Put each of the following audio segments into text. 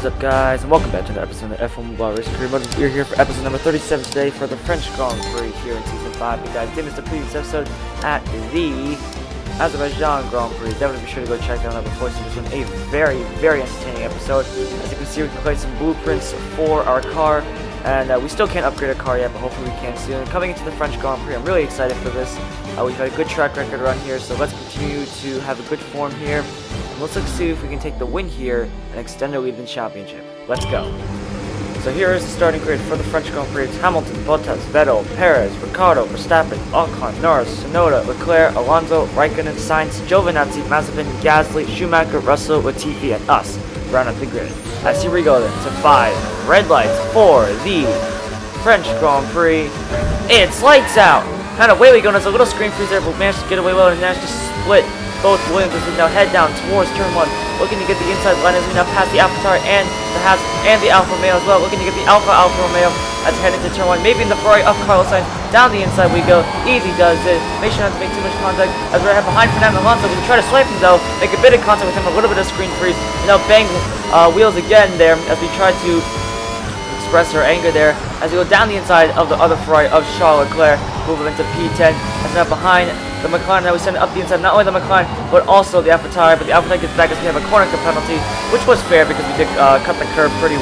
What is up, guys, and welcome back to another episode of the F1 Mobile Racing Career Mode. We're here for episode number 37 today for the French Grand Prix here in Season 5. You guys did miss the previous episode at the Azerbaijan Grand Prix. Definitely be sure to go check that out before seeing this one. A very, very entertaining episode. As you can see, we can play some blueprints for our car, and we still can't upgrade our car yet, but hopefully we can soon. Coming into the French Grand Prix, I'm really excited for this. We've had a good track record around here, so let's continue to have a good form here. And let's see if we can take the win here and extend our lead in the championship. Let's go. So here is the starting grid for the French Grand Prix. It's Hamilton, Bottas, Vettel, Perez, Ricciardo, Verstappen, Ocon, Norris, Tsunoda, Leclerc, Alonso, Raikkonen, Sainz, Giovinazzi, Mazepin, Gasly, Schumacher, Russell, Latifi, and us round up the grid. As here we go then to 5 red lights for the French Grand Prix. It's lights out! Kind of way we go, there's a little screen freeze there, but managed to get away well and managed to split both Williams as we now head down towards turn 1, looking to get the inside line as we now pass the AlphaTauri and the Alfa Romeo as well, looking to get the Alfa Romeo as we head into turn 1, maybe in the Ferrari of Carlos Sainz. Down the inside we go, easy does it, make sure not to make too much contact as we're behind Fernando Alonso. We can try to swipe him though, make a bit of contact with him, a little bit of screen freeze, and now bang wheels again there as we try to express our anger there as we go down the inside of the other Ferrari of Charles Leclerc, moving into P10 as now behind the McLaren. Now we send it up the inside, not only the McLaren but also the AlphaTauri, but the AlphaTauri gets back as we have a corner cut penalty, which was fair because we did cut the curb pretty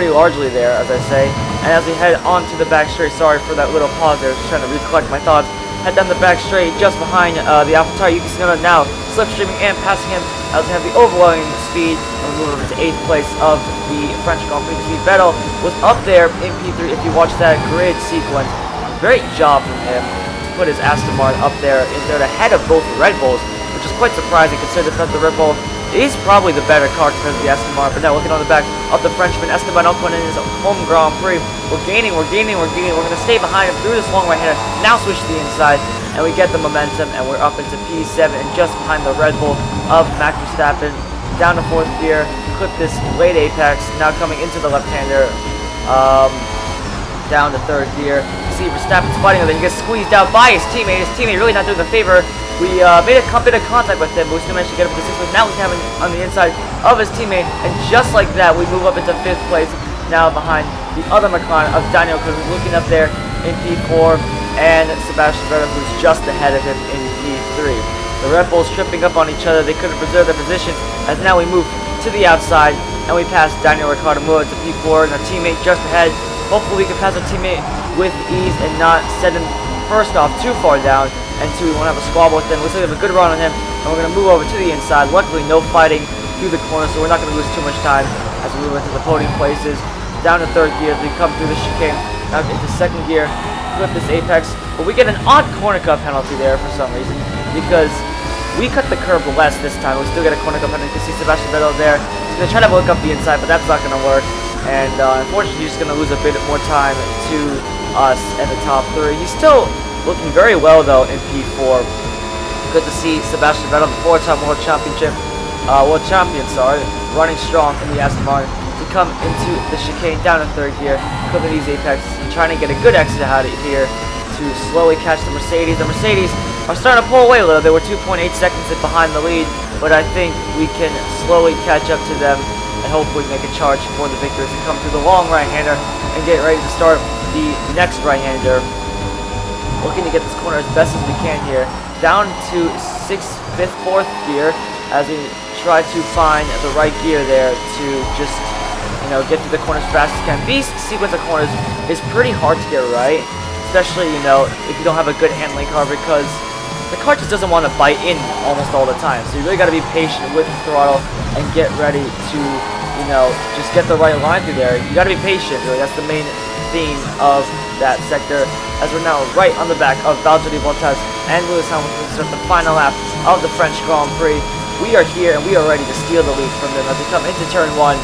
largely there, as I say. And as we head on to the back straight, sorry for that little pause there, just trying to recollect my thoughts. Head down the back straight just behind the AlphaTauri. Yuki Tsunoda now slipstreaming and passing him as we have the overwhelming speed, and we move over to 8th place of the French Grand Prix. You see Vettel was up there in P3 if you watch that grid sequence. Great job from him to put his Aston Martin up there in third ahead of both Red Bulls, which is quite surprising considering that the Red Bull is probably the better car compared to the Aston Martin. But now looking on the back of the Frenchman, Esteban Ocon in his home Grand Prix. We're gaining. We're going to stay behind him through this long right-hander. Now switch to the inside, and we get the momentum, and we're up into P7 and just behind the Red Bull of Max Verstappen. Down to 4th gear, clip this late apex, now coming into the left-hander, down to 3rd gear. See Verstappen's fighting with it, he gets squeezed out by his teammate really not doing the favor. We made a bit of contact with him, but we still managed to get up to 6th place. Now we have him on the inside of his teammate, and just like that, we move up into 5th place, now behind the other McLaren of Daniel, because we're looking up there in P4, and Sebastian Vettel, who's just ahead of him in P3. The Red Bulls tripping up on each other, they couldn't preserve their positions, as now we move to the outside, and we pass Daniel Ricciardo, move to P4, and our teammate just ahead. Hopefully we can pass our teammate with ease and not set him first off too far down, and 2, we won't have a squabble with him. Looks like we have a good run on him, and we're going to move over to the inside. Luckily, no fighting through the corner, so we're not going to lose too much time as we move into the podium places. Down to 3rd gear as we come through the chicane, now into 2nd gear, flip this apex, but we get an odd corner cut penalty there for some reason, because we cut the curb less this time. We still get a corner cut penalty. You can see Sebastian Vettel there. He's going to try to look up the inside, but that's not going to work, and unfortunately he's just going to lose a bit more time to us in the top 3. He's still looking very well though in P4. Good to see Sebastian Vettel, the 4-time world champion, running strong in the Aston Martin. To come into the chicane down to 3rd gear, clipping these apexes and trying to get a good exit out of here to slowly catch the Mercedes. The Mercedes are starting to pull away a little. They were 2.8 seconds behind the lead, but I think we can slowly catch up to them and hopefully make a charge for the victory to come through the long right-hander and get ready to start the next right-hander. Looking to get this corner as best as we can here. Down to 6th, 5th, 4th gear as we try to find the right gear there to just, get through the corners as fast as we can. These sequence of corners is pretty hard to get right, especially, if you don't have a good handling car, because the car just doesn't want to bite in almost all the time. So you really got to be patient with the throttle and get ready to, just get the right line through there. You got to be patient, really. That's the main theme of that sector, as we're now right on the back of Valtteri Bottas and Lewis Hamilton to start the final lap of the French Grand Prix. We are here and we are ready to steal the lead from them as we come into turn 1,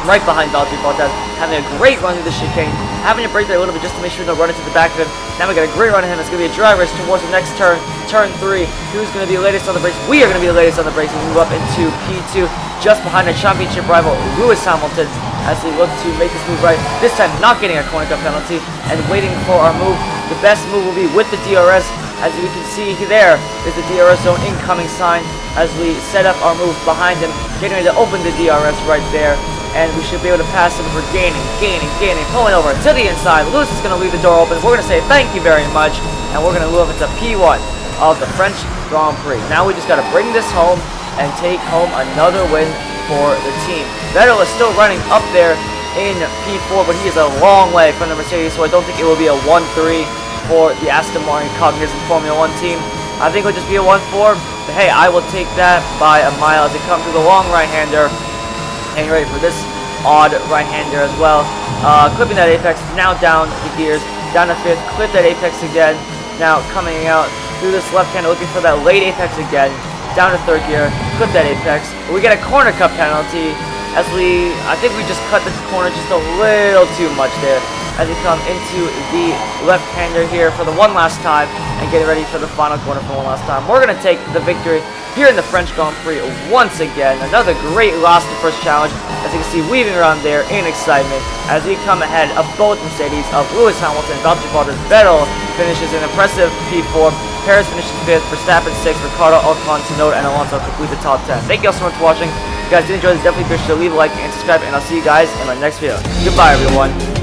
right behind Valtteri Bottas, having a great run through the chicane, having to brake there a little bit just to make sure we don't run into the back of him. Now we got a great run on him. It's going to be a dry race towards the next turn, turn 3. Who's going to be the latest on the brakes? We are going to be the latest on the brakes and move up into P2, just behind our championship rival Lewis Hamilton, as we look to make this move right. This time not getting a corner cut penalty and waiting for our move. The best move will be with the DRS, As you can see there is the DRS zone incoming sign as we set up our move behind him, getting ready to open the DRS right there. And we should be able to pass him for gaining, pulling over to the inside. Lewis is going to leave the door open. We're going to say thank you very much, and we're going to move into P1 of the French Grand Prix. Now we just got to bring this home and take home another win for the team. Vettel is still running up there in P4, but he is a long way from the Mercedes, so I don't think it will be a 1-3 for the Aston Martin Cognizant Formula 1 team. I think it'll just be a 1-4, but hey, I will take that by a mile as they come through the long right-hander. Getting ready for this odd right-hander as well. Clipping that apex, now down the gears, down to 5th, clip that apex again. Now coming out through this left-hander, looking for that late apex again, down to 3rd gear, clip that apex. We get a corner cut penalty as I think we just cut the corner just a little too much there as we come into the left-hander here for the one last time and getting ready for the final corner for one last time. We're going to take the victory here in the French Grand Prix once again. Another great last to first challenge, as you can see weaving around there in excitement as we come ahead of both Mercedes, of Lewis Hamilton, Valtteri Vettel finishes an impressive P4, Perez finishes 5th, Verstappen 6th, Ricciardo, Ocon, Tsunoda, and Alonso complete the top 10. Thank you all so much for watching. If you guys did enjoy this, definitely be sure to leave a like and subscribe, and I'll see you guys in my next video. Goodbye, everyone.